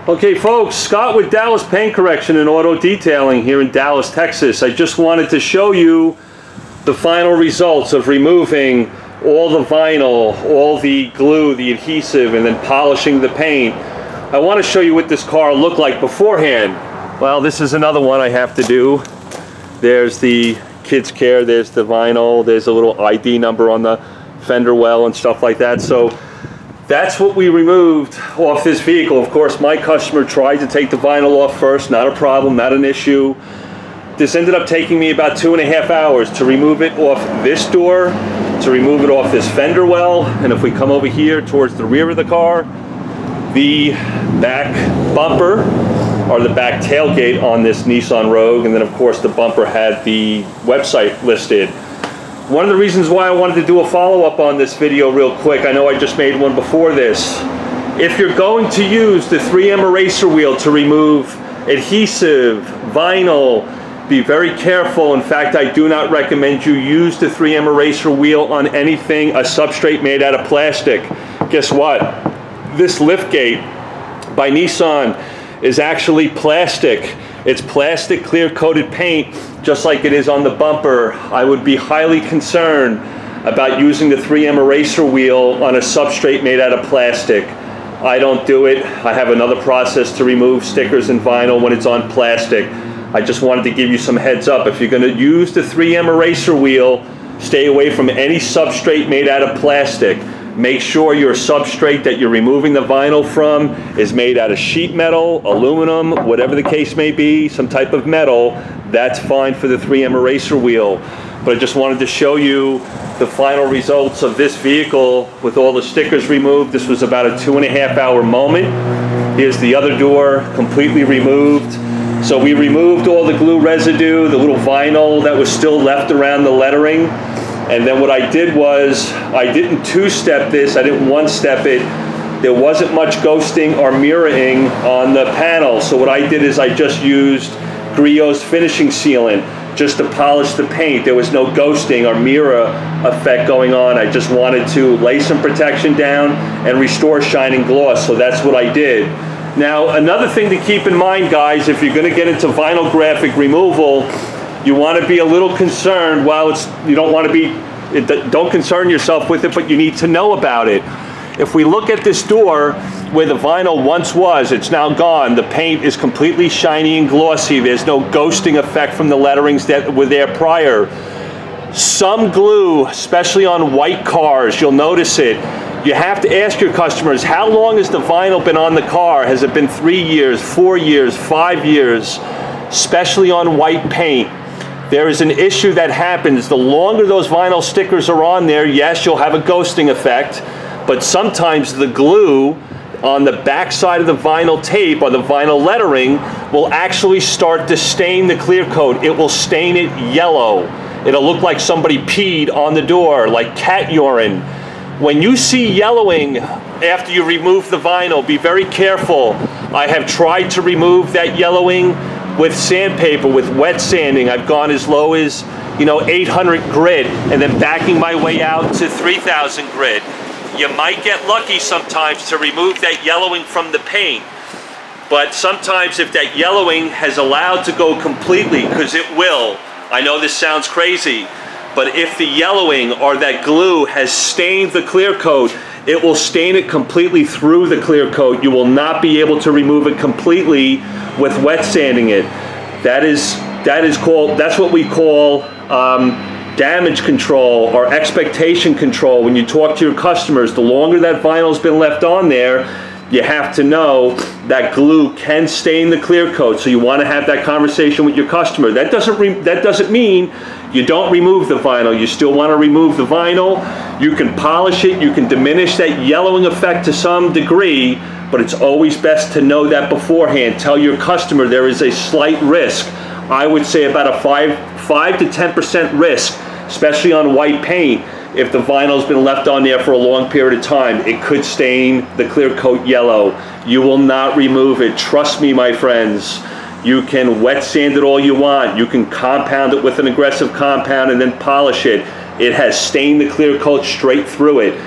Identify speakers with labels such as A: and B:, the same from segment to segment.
A: Okay folks, Scott with Dallas Paint Correction and Auto Detailing here in Dallas, Texas. I just wanted to show you the final results of removing all the vinyl, all the glue, the adhesive, and then polishing the paint. I want to show you what this car looked like beforehand. Well, this is another one I have to do. There's the kids care, there's the vinyl, there's a little ID number on the fender well and stuff like that. So that's what we removed off this vehicle. Of course, my customer tried to take the vinyl off first, not a problem, not an issue. This ended up taking me about 2.5 hours to remove it off this door, to remove it off this fender well, and if we come over here towards the rear of the car, the back bumper, or the back tailgate on this Nissan Rogue, and then of course the bumper had the website listed. One of the reasons why I wanted to do a follow-up on this video real quick, I know I just made one before this. If you're going to use the 3M eraser wheel to remove adhesive, vinyl, be very careful. In fact, I do not recommend you use the 3M eraser wheel on anything, a substrate made out of plastic. Guess what? This liftgate by Nissan is actually plastic. It's plastic clear coated paint, just like it is on the bumper. I would be highly concerned about using the 3M eraser wheel on a substrate made out of plastic. I don't do it. I have another process to remove stickers and vinyl when it's on plastic. I just wanted to give you some heads up. If you're going to use the 3M eraser wheel, stay away from any substrate made out of plastic. Make sure your substrate that you're removing the vinyl from is made out of sheet metal, aluminum, whatever the case may be, some type of metal. That's fine for the 3M eraser wheel. But I just wanted to show you the final results of this vehicle with all the stickers removed. This was about a 2.5 hour moment. Here's the other door, completely removed. So we removed all the glue residue, the little vinyl that was still left around the lettering. And then what I did was, I didn't two-step this, I didn't one-step it. There wasn't much ghosting or mirroring on the panel. So what I did is I just used Griot's finishing sealant just to polish the paint. There was no ghosting or mirror effect going on. I just wanted to lay some protection down and restore shining gloss. So that's what I did. Now, another thing to keep in mind, guys, if you're going to get into vinyl graphic removal, you want to be a little concerned. While you don't want to be, don't concern yourself with it, but you need to know about it. If we look at this door where the vinyl once was, it's now gone. The paint is completely shiny and glossy. There's no ghosting effect from the letterings that were there prior. Some glue, especially on white cars, you'll notice it. You have to ask your customers, how long has the vinyl been on the car? Has it been 3 years, 4 years, 5 years? Especially on white paint. There is an issue that happens. The longer those vinyl stickers are on there, yes, you'll have a ghosting effect, but sometimes the glue on the back side of the vinyl tape or the vinyl lettering will actually start to stain the clear coat. It will stain it yellow. It'll look like somebody peed on the door, like cat urine. When you see yellowing after you remove the vinyl, be very careful. I have tried to remove that yellowing with sandpaper, with wet sanding. I've gone as low as, 800 grit, and then backing my way out to 3,000 grit. You might get lucky sometimes to remove that yellowing from the paint, but sometimes if that yellowing has allowed to go completely, because it will, I know this sounds crazy, but if the yellowing or that glue has stained the clear coat, it will stain it completely through the clear coat. You will not be able to remove it completely with wet sanding it. That's what we call damage control or expectation control. When you talk to your customers, the longer that vinyl's been left on there, you have to know that glue can stain the clear coat. So you want to have that conversation with your customer. That doesn't mean you don't remove the vinyl. You still want to remove the vinyl. You can polish it. You can diminish that yellowing effect to some degree, but it's always best to know that beforehand. Tell your customer there is a slight risk. I would say about a 5 to 10% risk, especially on white paint. If the vinyl's been left on there for a long period of time, it could stain the clear coat yellow. You will not remove it. Trust me, my friends. You can wet sand it all you want. You can compound it with an aggressive compound and then polish it. It has stained the clear coat straight through it.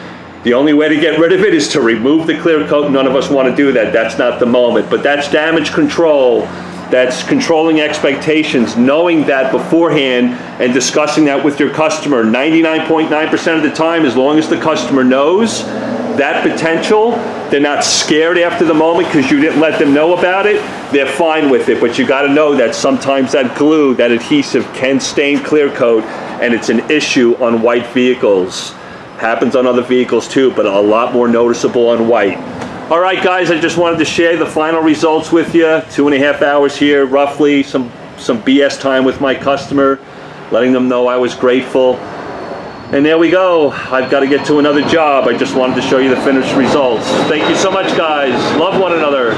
A: The only way to get rid of it is to remove the clear coat. None of us want to do that. That's not the moment. But that's damage control. That's controlling expectations, knowing that beforehand and discussing that with your customer. 99.9% of the time, as long as the customer knows that potential, they're not scared after the moment because you didn't let them know about it, they're fine with it. But you got to know that sometimes that glue, that adhesive can stain clear coat, and it's an issue on white vehicles. Happens on other vehicles too, but a lot more noticeable on white. All right, guys, I just wanted to share the final results with you. 2.5 hours here, roughly, some BS time with my customer, letting them know I was grateful. And there we go. I've got to get to another job. I just wanted to show you the finished results. Thank you so much, guys. Love one another.